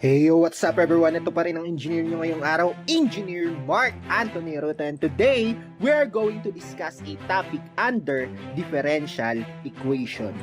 Hey, what's up everyone? Ito pa rin ang engineer nyo ngayong araw, Engineer Mark Anthony Ruta. And today, we are going to discuss a topic under differential equation.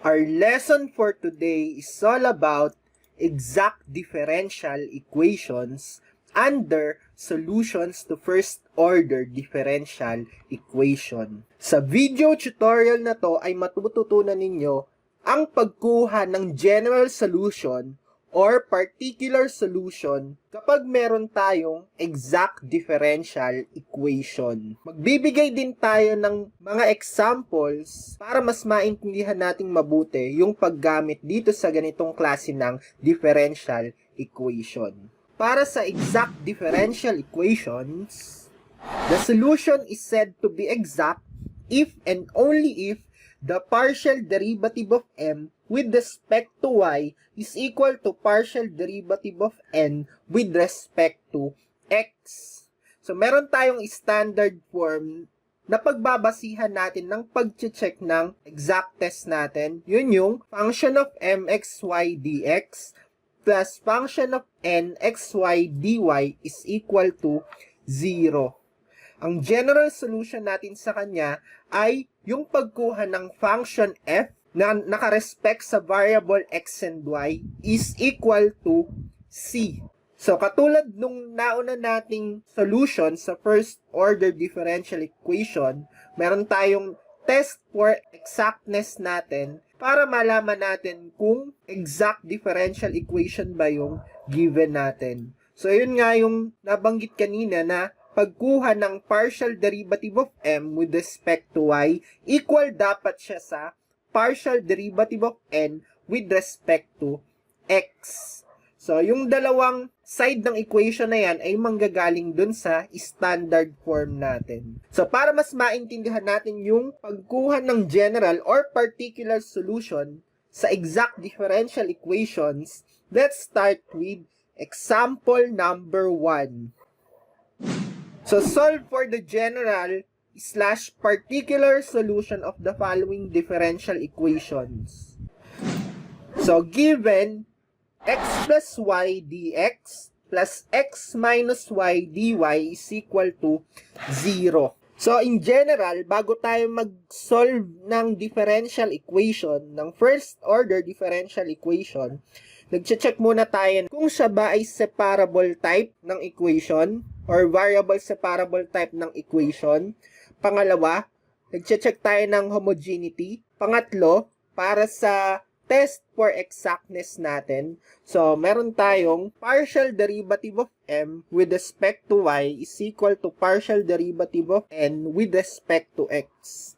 Our lesson for today is all about exact differential equations under solutions to first order differential equation. Sa video tutorial na to ay matututunan ninyo ang pagkuha ng general solution or particular solution kapag meron tayong exact differential equation. Magbibigay din tayo ng mga examples para mas maintindihan nating mabuti yung paggamit dito sa ganitong klase ng differential equation. Para sa exact differential equations, the solution is said to be exact if and only if the partial derivative of m with respect to y is equal to partial derivative of n with respect to x. So, meron tayong standard form na pagbabasihan natin ng pag-check ng exactness natin. Yun yung function of mxy dx plus function of n xy dy is equal to 0. Ang general solution natin sa kanya ay yung pagkuha ng function f na nakarespect sa variable x and y is equal to c. So, katulad nung nauna nating solution sa first order differential equation, meron tayong test for exactness natin para malaman natin kung exact differential equation ba yung given natin. So, yun nga yung nabanggit kanina na pagkuha ng partial derivative of m with respect to y, equal dapat siya sa partial derivative of n with respect to x. So, yung dalawang side ng equation na yan ay manggagaling dun sa standard form natin. So, para mas maintindihan natin yung pagkuha ng general or particular solution sa exact differential equations, let's start with example number 1. So, solve for the general / particular solution of the following differential equations. So, given x plus y dx plus x minus y dy is equal to 0. So, in general, bago tayo mag-solve ng differential equation, ng first order differential equation, nag-check muna tayo kung siya ba ay separable type ng equation or variable separable type ng equation. Pangalawa, nag-check tayo ng homogeneity. Pangatlo, para sa test for exactness natin. So, meron tayong partial derivative of m with respect to y is equal to partial derivative of n with respect to x.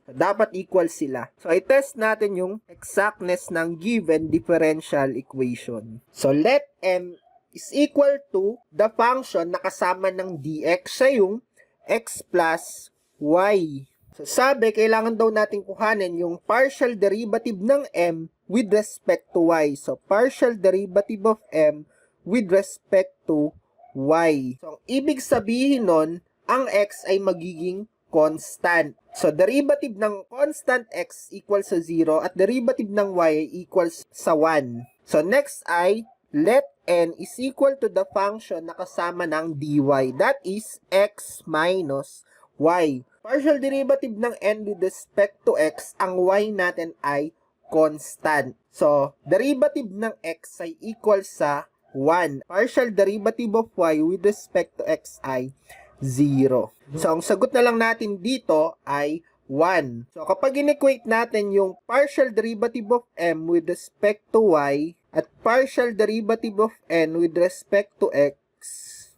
So, dapat equal sila. So, i-test natin yung exactness ng given differential equation. So, let m is equal to the function na kasama ng dx, siya yung x plus y. So, sabi, kailangan daw natin kuhanin yung partial derivative ng m with respect to y. So, partial derivative of m with respect to y. So, ang ibig sabihin nun, ang x ay magiging constant. So, derivative ng constant x equals sa 0 at derivative ng y equals sa 1. So, next ay, let n is equal to the function na kasama ng dy. That is x minus y. Partial derivative ng n with respect to x, ang y natin ay constant. So, derivative ng x ay equal sa 1. Partial derivative of y with respect to x ay 0. So, ang sagot na lang natin dito ay 1. So, kapag in-equate natin yung partial derivative of m with respect to y at partial derivative of n with respect to x,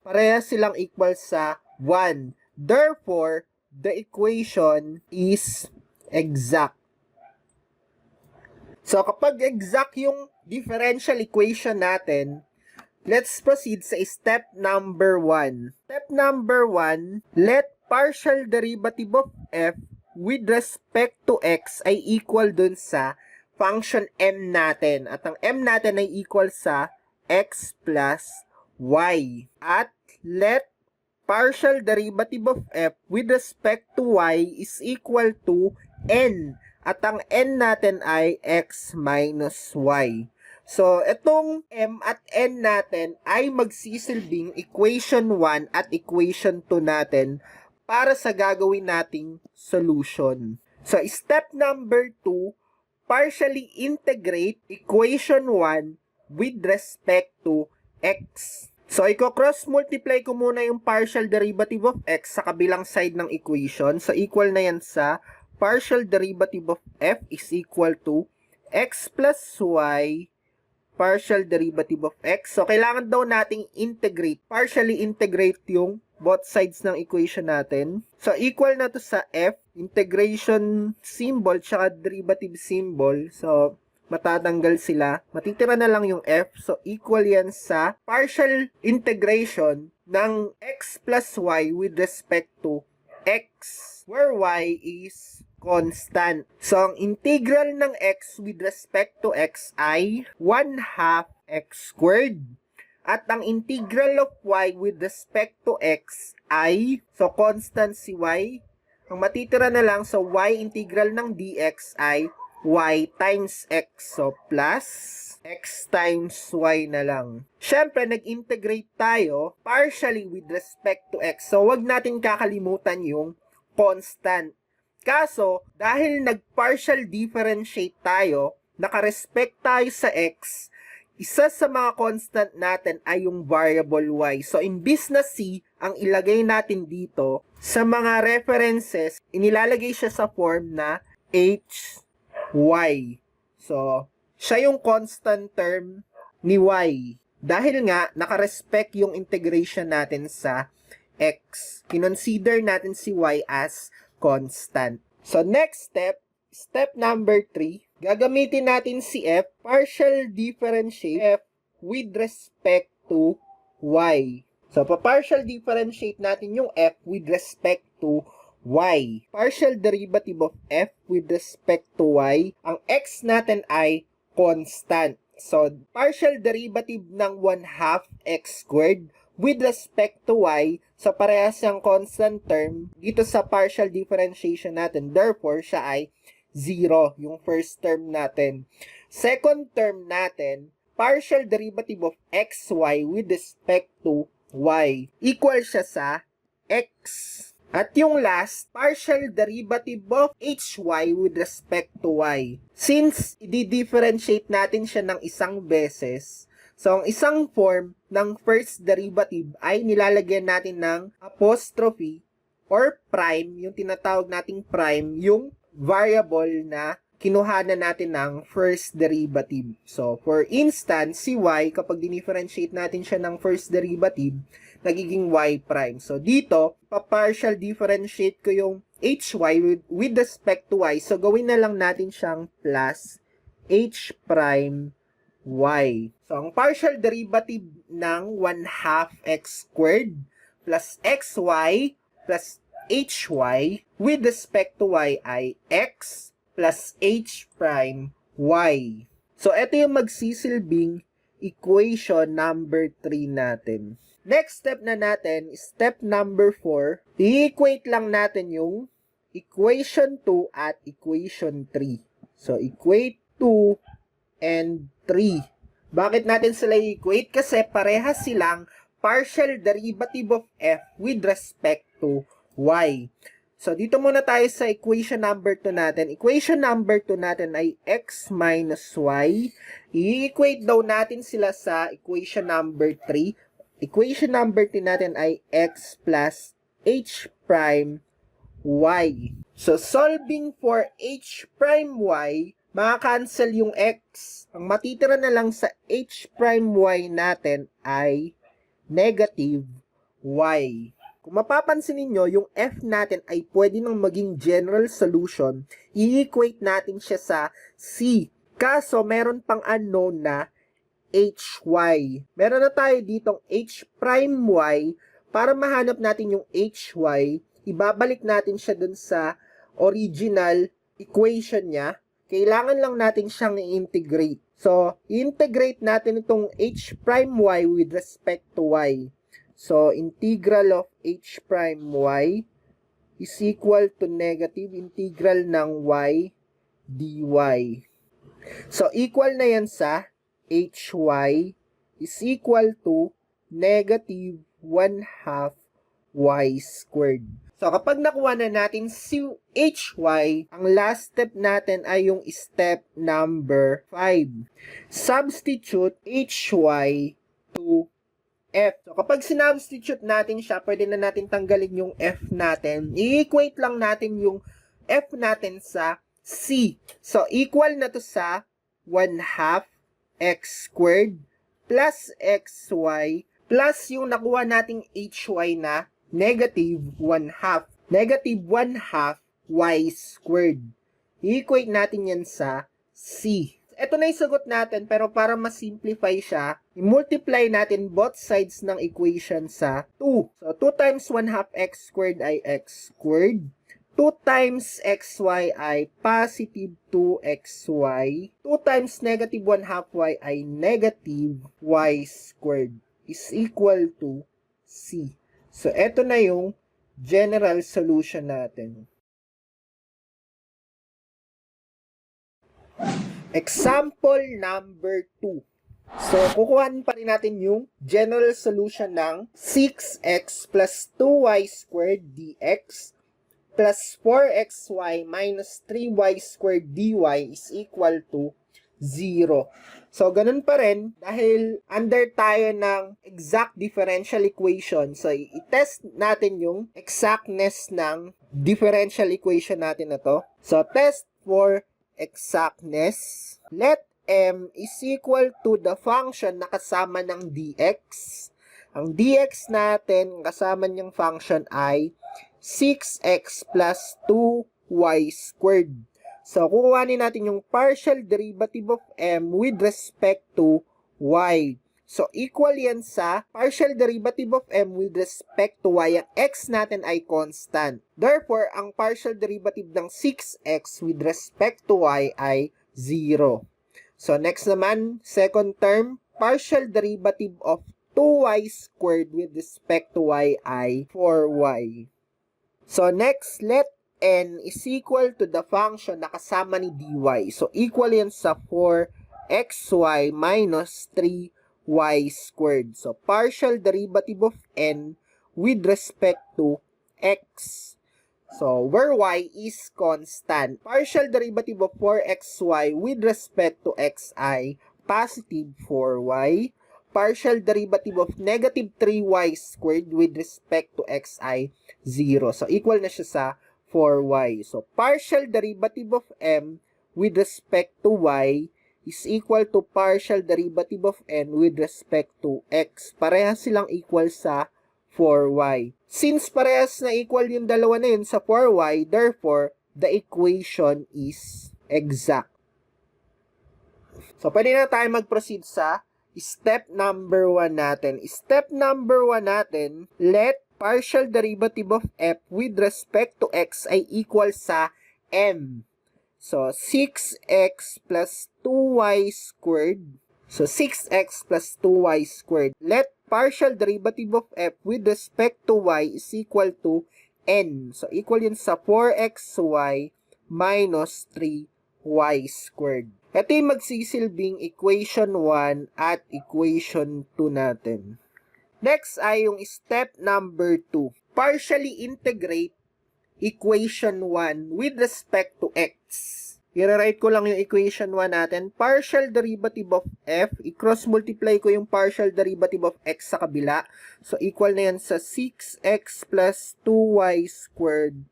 pareha silang equal sa 1. Therefore, the equation is exact. So, kapag exact yung differential equation natin, let's proceed sa step number 1. Step number 1, let partial derivative of f with respect to x ay equal dun sa function m natin. At ang m natin ay equal sa x plus y. At let partial derivative of f with respect to y is equal to n. At ang n natin ay x minus y. So, itong m at n natin ay magsisilbing equation 1 at equation 2 natin para sa gagawin nating solution. So, step number 2, partially integrate equation 1 with respect to x. So, i-cross multiply ko muna yung partial derivative of x sa kabilang side ng equation. So, equal na yan sa partial derivative of f is equal to x plus y partial derivative of x. So, kailangan daw nating integrate, partially integrate yung both sides ng equation natin. So, equal na to sa f, integration symbol, tsaka derivative symbol. So, matatanggal sila. Matitira na lang yung f. So, equal yan sa partial integration ng x plus y with respect to x, where y is constant. So, ang integral ng x with respect to x ay 1/2 x squared. At ang integral of y with respect to x ay, so constant si y, ang matitira na lang, so y integral ng dx ay y times x. So, plus x times y na lang. Siyempre, nag-integrate tayo partially with respect to x. So, wag natin kakalimutan yung constant. Kaso, dahil nag-partial differentiate tayo, nakarespect tayo sa x, isa sa mga constant natin ay yung variable y. So, imbis na c, ang ilagay natin dito, sa mga references, inilalagay siya sa form na h y. So, siya yung constant term ni y. Dahil nga, nakarespect yung integration natin sa x. Kinonsider natin si y as constant. So, next step, step number 3, gagamitin natin si f, partial differentiate f with respect to y. So, pa-partial differentiate natin yung f with respect to y. Partial derivative of f with respect to y. Ang x natin ay constant. So, partial derivative ng 1/2 x squared with respect to y. So, parehas siyang constant term dito sa partial differentiation natin. Therefore, siya ay 0, yung first term natin. Second term natin, partial derivative of xy with respect to y. Equal siya sa x. At yung last, partial derivative of hy with respect to y. Since i-differentiate natin siya ng isang beses, so ang isang form ng first derivative ay nilalagyan natin ng apostrophe or prime, yung tinatawag nating prime, yung variable na kinuhanan natin ng first derivative. So, for instance, si y, kapag dinifferentiate natin siya ng first derivative, nagiging y prime. So, dito, pa-partial differentiate ko yung hy with respect to y. So, gawin na lang natin siyang plus h prime y. So, ang partial derivative ng 1/2 x squared plus xy plus hy with respect to y ay x plus h prime y. So, ito yung magsisilbing equation number 3 natin. Next step na natin, step number 4, i-equate lang natin yung equation 2 at equation 3. So, equate 2 and 3. Bakit natin sila i-equate? Kasi parehas silang partial derivative of f with respect to y. So, dito muna tayo sa equation number 2 natin. Equation number 2 natin ay x minus y. I-equate daw natin sila sa equation number 3. Equation number 3 natin ay x plus h prime y. So, solving for h prime y, maka-cancel yung x. Ang matitira na lang sa h prime y natin ay negative y. Kung mapapansin ninyo, yung f natin ay pwede nang maging general solution. I-equate natin siya sa c. Kaso, meron pang unknown na hy. Meron na tayo ditong h prime y. Para mahanap natin yung hy, ibabalik natin siya dun sa original equation niya. Kailangan lang natin siyang i-integrate. So, i-integrate natin itong h prime y with respect to y. So, integral of h prime y is equal to negative integral ng y dy. So, equal na yan sa hy is equal to negative 1/2 y squared. So, kapag nakuha na natin si hy, ang last step natin ay yung step number 5. Substitute hy to f. So, kapag sinubstitute natin siya, pwede na natin tanggalin yung f natin. I-equate lang natin yung f natin sa c. So, equal na to sa 1/2 x squared plus xy plus yung nakuha nating hy na negative 1/2. Negative 1/2 y squared. I-equate natin yan sa c. Ito na yung sagot natin, pero para ma-simplify siya, i-multiply natin both sides ng equation sa 2. So, 2 times 1/2 x squared ay x squared. 2 times xy ay positive 2xy. 2 times negative 1/2 y ay negative y squared is equal to c. So, eto na yung general solution natin. Example number 2. So, kukuhanin pa rin natin yung general solution ng 6x plus 2y squared dx plus 4xy minus 3y squared dy is equal to 0. So, ganun pa rin, dahil under tayo ng exact differential equation, so, i-test natin yung exactness ng differential equation natin na to. So, test for exactness. Let m is equal to the function na kasama ng dx. Ang dx natin, kasama niyang function ay 6x plus 2y squared. So, kukuhanin natin yung partial derivative of m with respect to y. So, equal yan sa partial derivative of m with respect to y. Ang x natin ay constant. Therefore, ang partial derivative ng 6x with respect to y ay 0. So, next naman, second term, partial derivative of 2y squared with respect to y ay 4y. So, next, let n is equal to the function na kasama ni dy. So, equal yan sa 4xy minus 3y squared. So, partial derivative of n with respect to x. So, where y is constant. Partial derivative of 4xy with respect to x ay positive 4y. Partial derivative of negative 3y squared with respect to x ay 0. So, equal na siya sa 4y. So, partial derivative of m with respect to y is equal to partial derivative of n with respect to x. Parehas silang equal sa 4y. Since parehas na equal yung dalawa na yun sa 4y, therefore, the equation is exact. So, pwede na tayo mag-proceed sa step number 1 natin. Step number 1 natin, let partial derivative of f with respect to x ay equal sa m. So, 6x plus 2y squared. So, 6x plus 2y squared. Let partial derivative of f with respect to y is equal to n. So, equal yun sa 4xy minus 3y squared. Ito yung magsisilbing equation 1 at equation 2 natin. Next ay yung step number 2. Partially integrate equation 1 with respect to x. I-rewrite ko lang yung equation 1 natin. Partial derivative of f, i-cross multiply ko yung partial derivative of x sa kabila. So, equal na yan sa 6x plus 2y squared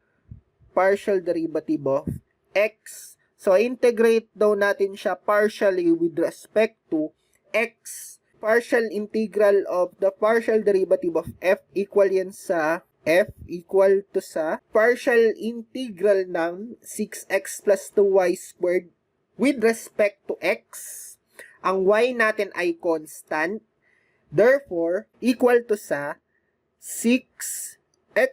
partial derivative of x. So, integrate daw natin siya partially with respect to x. Partial integral of the partial derivative of f equal yan sa f equal to sa partial integral ng 6x plus 2y squared with respect to x. Ang y natin ay constant. Therefore, equal to sa 6x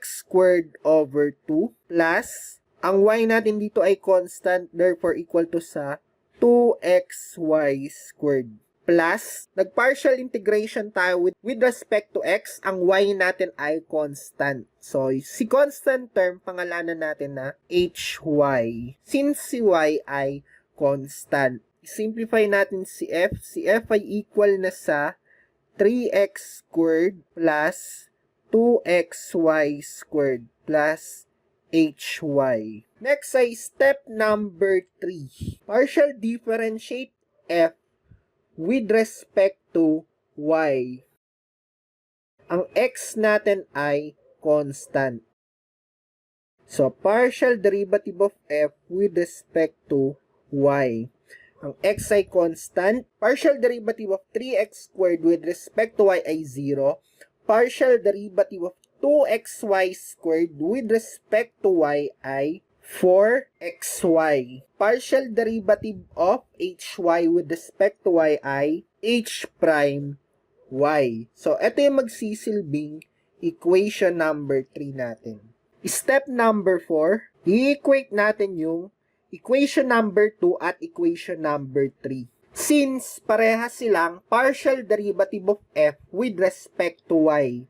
squared over 2 plus ang y natin dito ay constant. Therefore, equal to sa 2xy squared. plus, nag-partial integration tayo with respect to x, ang y natin ay constant. So, si constant term, pangalanan natin na hy. Since si y ay constant, simplify natin si f ay equal na sa 3x squared plus 2xy squared plus hy. Next ay step number 3. Partial differentiate f with respect to y. Ang x natin ay constant. So, partial derivative of f with respect to y. Ang x ay constant. Partial derivative of 3x squared with respect to y ay 0. Partial derivative of 2xy squared with respect to y ay 4xy. Partial derivative of hy with respect to y ay h prime y. So, ito yung magsisilbing equation number 3 natin. Step number 4, i-equate natin yung equation number 2 at equation number 3. Since parehas silang partial derivative of f with respect to y.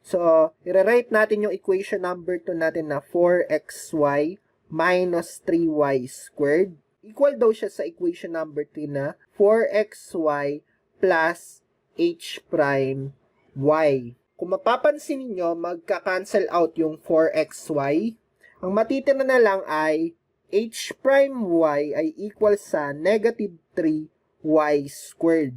So, i-rewrite natin yung equation number 2 natin na 4xy minus 3y squared. Equal daw siya sa equation number 3 na 4xy plus h prime y. Kung mapapansin niyo, magka-cancel out yung 4xy. Ang matitira na lang ay h prime y ay equal sa negative 3y squared.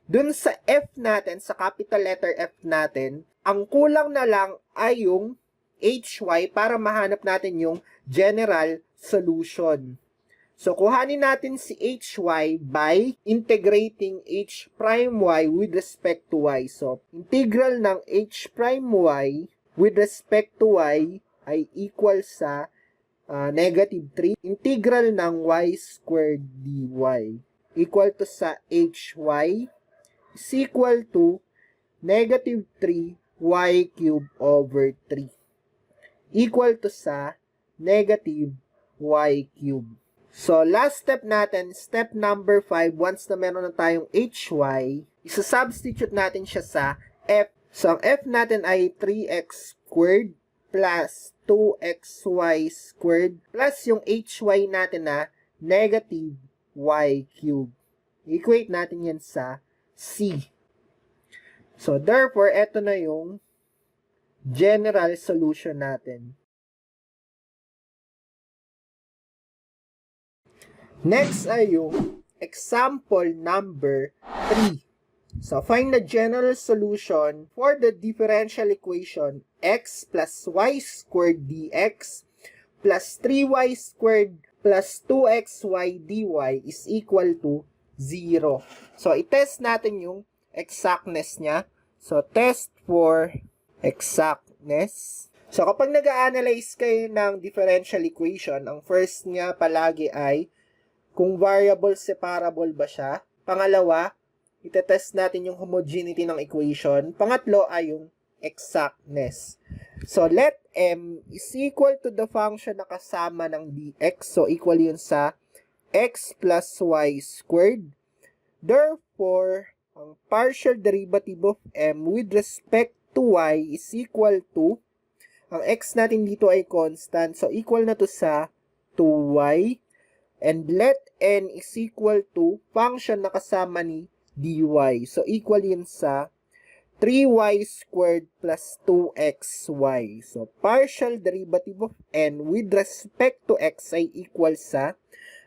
Dun sa f natin, sa capital letter f natin, ang kulang na lang ay yung hy para mahanap natin yung general solution. So, kuhanin natin si hy by integrating h prime y with respect to y. So, integral ng h prime y with respect to y ay equal sa negative 3. Integral ng y squared dy equal to sa hy is equal to negative 3y cubed over 3. Equal to sa negative y cubed. So, last step natin, step number 5, once na meron na tayong hy, isa-substitute natin siya sa f. So, ang f natin ay 3x squared plus 2xy squared plus yung hy natin na negative y cubed. Equate natin yan sa c. So, therefore, eto na yung general solution natin. Next ay yung example number 3. So, find the general solution for the differential equation x plus y squared dx plus 3y squared plus 2xy dy is equal to 0. So, i-test natin yung exactness niya. So, test for exactness. So, kapag nag-a-analyze kayo ng differential equation, ang first niya palagi ay kung variable separable ba siya. Pangalawa, itetest natin yung homogeneity ng equation. Pangatlo ay yung exactness. So, let m is equal to the function na kasama ng dx. So, equal yun sa x plus y squared. Therefore, ang partial derivative of m with respect to y is equal to, ang x natin dito ay constant. So, equal na to sa 2y. And let n is equal to function na kasama ni dy. So, equal yun sa 3y squared plus 2xy. So, partial derivative of n with respect to x ay equal sa,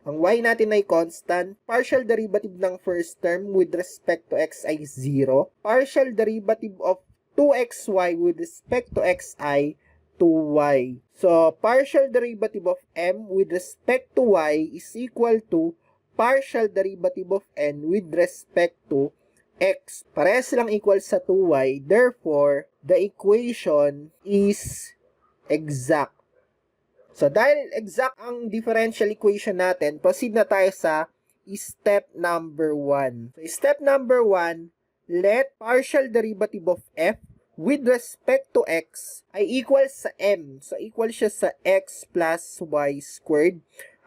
ang y natin ay constant, partial derivative ng first term with respect to x ay 0. Partial derivative of 2xy with respect to x ay 2y. So, partial derivative of m with respect to y is equal to partial derivative of n with respect to x. Parehas silang equal sa 2y. Therefore, the equation is exact. So, dahil exact ang differential equation natin, proceed na tayo sa step number 1. So, step number 1, let partial derivative of f with respect to x ay equal sa m. So, equal siya sa x plus y squared.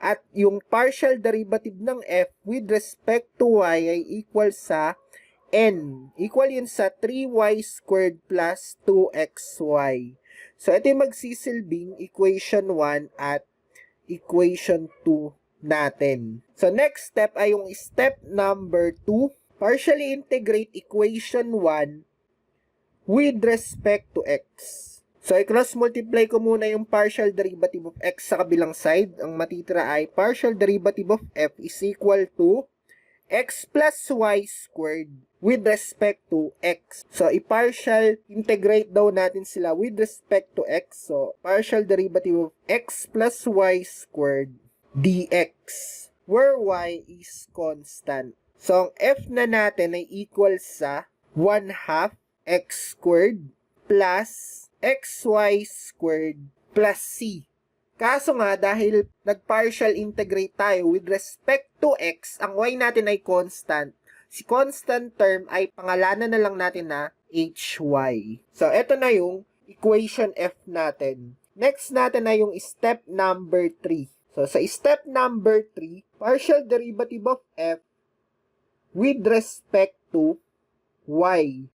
at yung partial derivative ng f with respect to y ay equal sa n. Equal yun sa 3y squared plus 2xy. So, ito yung magsisilbing equation 1 at equation 2 natin. So, next step ay yung step number 2. Partially integrate equation 1 with respect to x. So, i-cross multiply ko muna yung partial derivative of x sa kabilang side. Ang matitira ay partial derivative of f is equal to x plus y squared with respect to x. So, i-partial integrate daw natin sila with respect to x. So, partial derivative of x plus y squared dx, where y is constant. So, ang f na natin ay equal sa 1/2 x squared plus xy squared plus c. Kaso nga, dahil nag-partial integrate tayo with respect to x, ang y natin ay constant. Si constant term ay pangalanan na lang natin na hy. So, eto na yung equation f natin. Next natin na yung step number 3. So, sa step number 3, partial derivative of f with respect to y.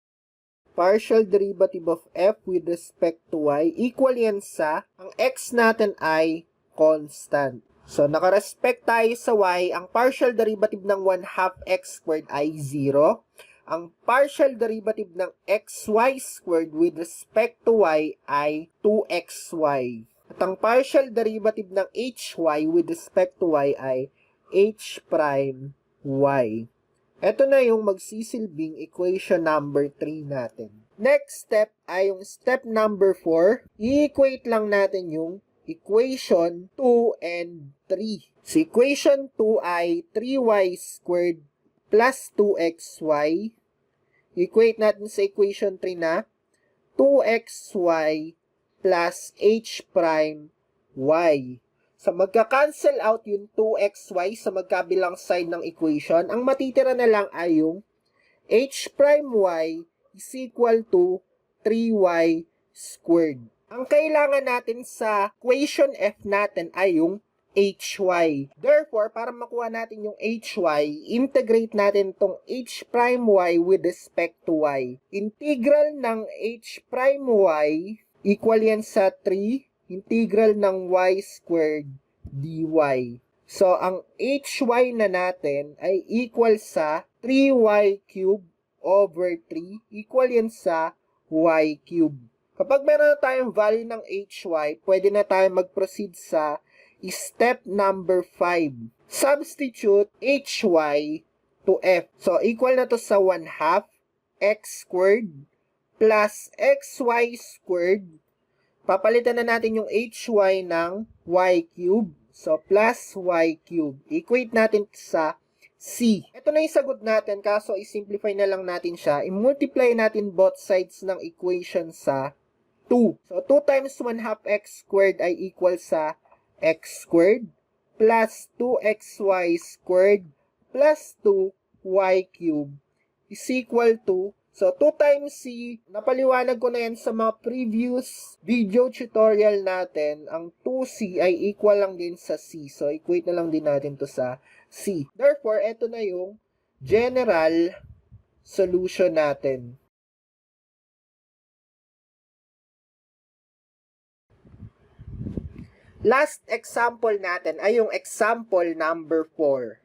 Partial derivative of f with respect to y equal yan sa ang x natin ay constant. So, nakarespect tayo sa y, ang partial derivative ng 1/2 x squared ay 0. Ang partial derivative ng xy squared with respect to y ay 2xy. At ang partial derivative ng hy with respect to y ay h prime y. Ito na yung magsisilbing equation number 3 natin. Next step ay yung step number 4. I-equate lang natin yung equation 2 and 3. So, equation 2 ay 3y squared plus 2xy. Equate natin sa equation 3 na 2xy plus h prime y. So, magka-cancel out yung 2xy sa magkabilang side ng equation. Ang matitira na lang ay yung h prime y is equal to 3y squared. Ang kailangan natin sa equation f natin ay yung hy. Therefore, para makuha natin yung hy, integrate natin itong h prime y with respect to y. Integral ng h prime y equal yan sa 3 integral ng y squared dy. So, ang hy na natin ay equal sa 3y cubed over 3 equal yan sa y cubed. Kapag meron na tayong value ng hy, pwede na tayo mag-proceed sa step number 5. Substitute hy to f. So, equal na to sa 1/2 x squared plus xy squared. Papalitan na natin yung hy ng y cube. So, plus y cube. Equate natin sa c. Ito na yung sagot natin, kaso i-simplify na lang natin siya. I-multiply natin both sides ng equation sa 2. So, 2 times 1/2 x squared ay equal sa x squared plus 2xy squared plus 2y cube is equal to, so 2 times c, napaliwanag ko na yan sa mga previous video tutorial natin, ang 2c ay equal lang din sa c. So, equate na lang din natin to sa c. Therefore, ito na yung general solution natin. Last example natin ay yung example number 4.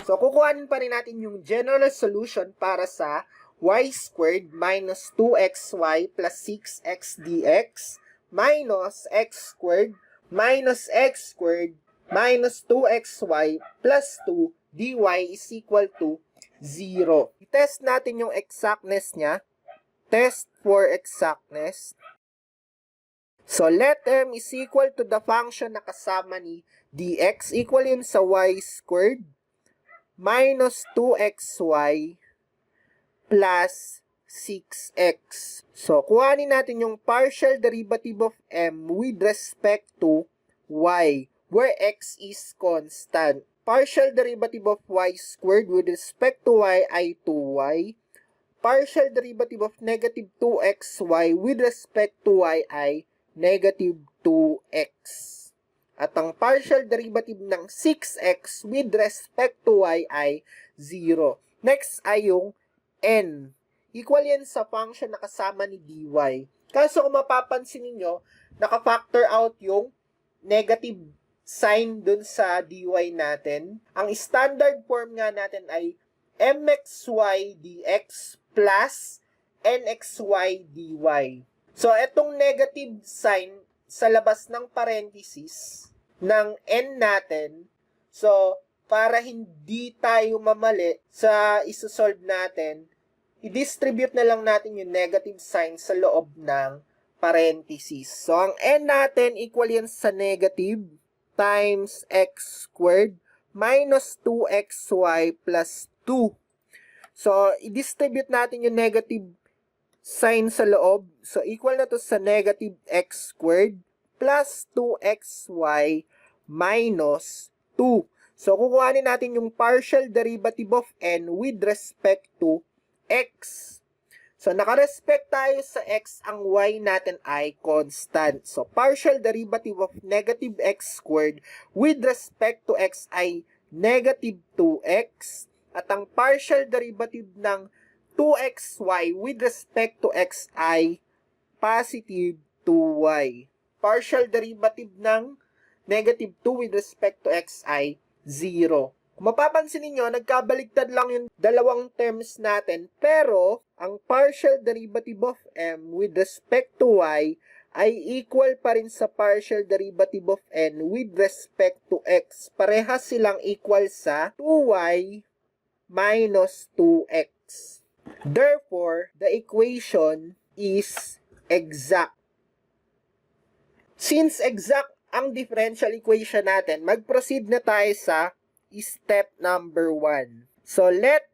So, kukuhanin pa rin natin yung general solution para sa y squared minus 2xy plus 6x dx minus x squared minus x squared minus 2xy plus 2 dy is equal to 0. I-test natin yung exactness niya. Test for exactness. So, let m is equal to the function na kasama ni dx equal yun sa y squared minus 2xy plus 6x. So, kuhanin natin yung partial derivative of m with respect to y, where x is constant. Partial derivative of y squared with respect to y ay 2y. Partial derivative of negative 2xy with respect to y ay negative 2x. At ang partial derivative ng 6x with respect to y ay 0. Next ay yung n. Equal yan sa function na kasama ni dy. Kaso kung mapapansin ninyo, naka-factor out yung negative sign dun sa dy natin. Ang standard form nga natin ay mxy dx plus nxy dy. So, etong negative sign sa labas ng parenthesis ng n natin, so, para hindi tayo mamali sa isosolve natin, i-distribute na lang natin yung negative sign sa loob ng parenthesis. So, ang n natin equal yan sa negative times x squared minus 2xy plus 2. So, i-distribute natin yung negative sign sa loob. So, equal na to sa negative x squared plus 2xy minus 2. So, kukuhanin natin yung partial derivative of n with respect to x. So, nakarespect tayo sa x, ang y natin ay constant. So, partial derivative of negative x squared with respect to x ay negative 2x. At ang partial derivative ng 2xy with respect to x ay positive 2y. Partial derivative ng negative 2 with respect to x ay 0. Kung mapapansin niyo, nagkabaligtad lang yung dalawang terms natin, pero ang partial derivative of m with respect to y ay equal pa rin sa partial derivative of n with respect to x. Parehas silang equal sa 2y minus 2x. Therefore, the equation is exact. Since exact ang differential equation natin, mag-proceed na tayo sa step number 1. So let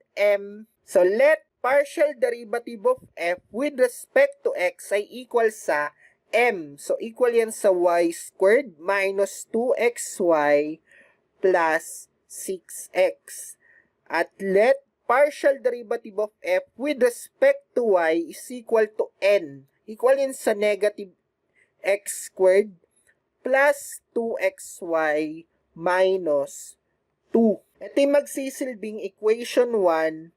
partial derivative of f with respect to x ay equal sa m. So equal yan sa y squared minus 2xy plus 6x. At let partial derivative of f with respect to y is equal to n. Equal yan sa negative x squared plus 2xy minus 2. Ito yung magsisilbing equation 1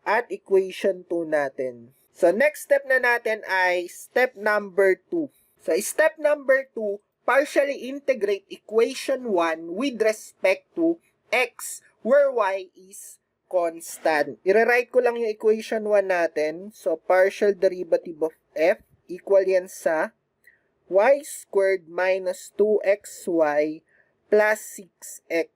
at equation 2 natin. So, next step na natin ay step number 2. So, step number 2, partially integrate equation 1 with respect to x, where y is constant. I-rewrite ko lang yung equation 1 natin. So, partial derivative of f equal yan sa y squared minus 2xy plus 6x.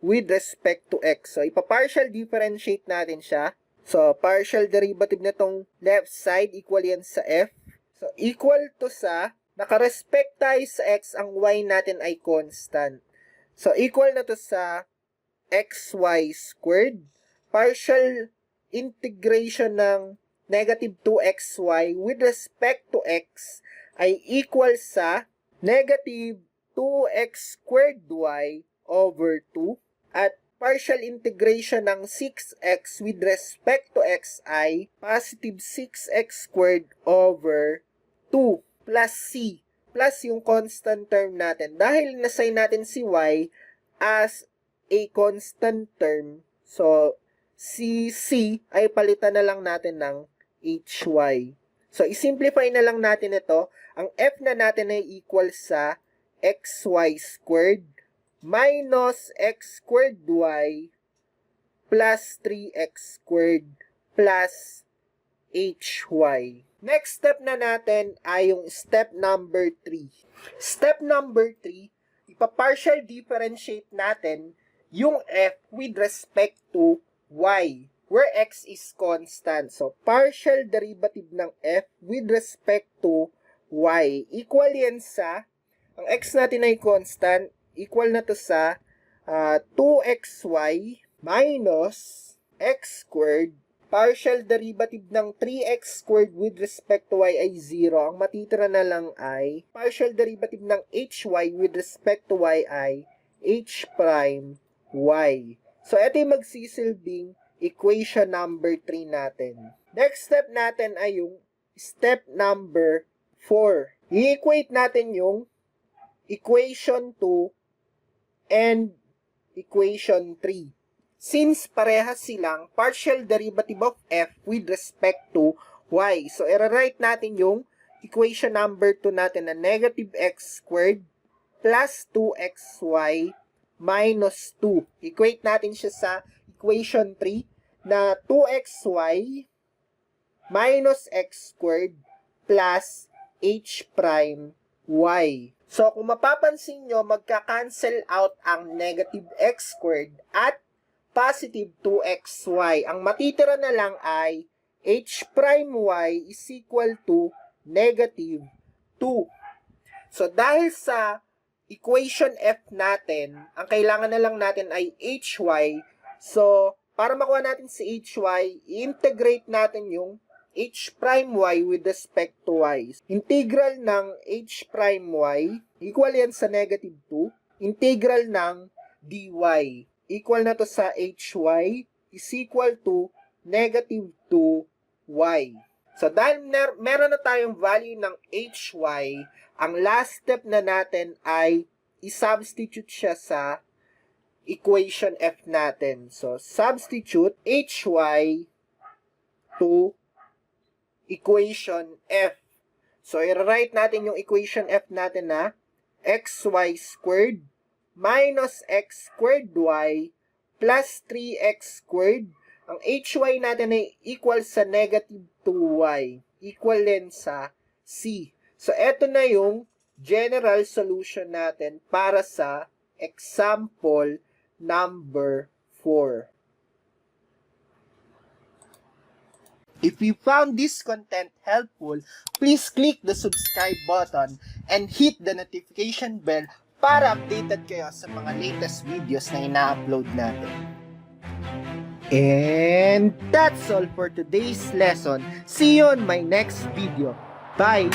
With respect to x. So, ipa-partial differentiate natin siya. So, partial derivative na tong left side equal yan sa f. So, equal to sa, nakarespect tayo sa x, ang y natin ay constant. So, equal na to sa xy squared. Partial integration ng negative 2xy with respect to x ay equal sa negative 2x squared y over 2. At partial integration ng 6x with respect to x ay positive 6x squared over 2 plus c. Plus yung constant term natin. Dahil nasay natin si y as a constant term, so si c ay palitan na lang natin ng hy. So, isimplify na lang natin ito. Ang f na natin ay equal sa xy squared minus x squared y plus 3x squared plus hy. Next step na natin ay yung step number 3. Step number 3, ipa-partial differentiate natin yung f with respect to y, where x is constant. So, partial derivative ng f with respect to y. Equal yan sa, ang x natin ay constant, equal na to sa 2xy minus x squared. Partial derivative ng 3x squared with respect to y ay 0. Ang matitira na lang ay partial derivative ng hy with respect to y ay h prime y. So, ito yung magsisilbing equation number 3 natin. Next step natin ay yung step number 4. I-equate natin yung equation 2, and equation 3. Since parehas silang partial derivative of f with respect to y. So, i-write natin yung equation number 2 natin na negative x squared plus 2xy minus 2. Equate natin siya sa equation 3 na 2xy minus x squared plus h prime y. So, kung mapapansin nyo, magka-cancel out ang negative x squared at positive 2xy. Ang matitira na lang ay h prime y is equal to negative 2. So, dahil sa equation f natin, ang kailangan na lang natin ay hy. So, para makuha natin si hy, i-integrate natin yung h prime y with respect to y. Integral ng h prime y, equal yan sa negative 2. Integral ng dy, equal na to sa hy, is equal to negative 2y. So, dahil meron na tayong value ng hy, ang last step na natin ay i-substitute siya sa equation f natin. So, substitute hy to equation f. So, i-write natin yung equation f natin na xy squared minus x squared y plus 3x squared. Ang hy natin ay equal sa negative 2y. Equal din sa c. So, eto na yung general solution natin para sa example number 4. If you found this content helpful, please click the subscribe button and hit the notification bell para updated kayo sa mga latest videos na ina-upload natin. And that's all for today's lesson. See you on my next video. Bye!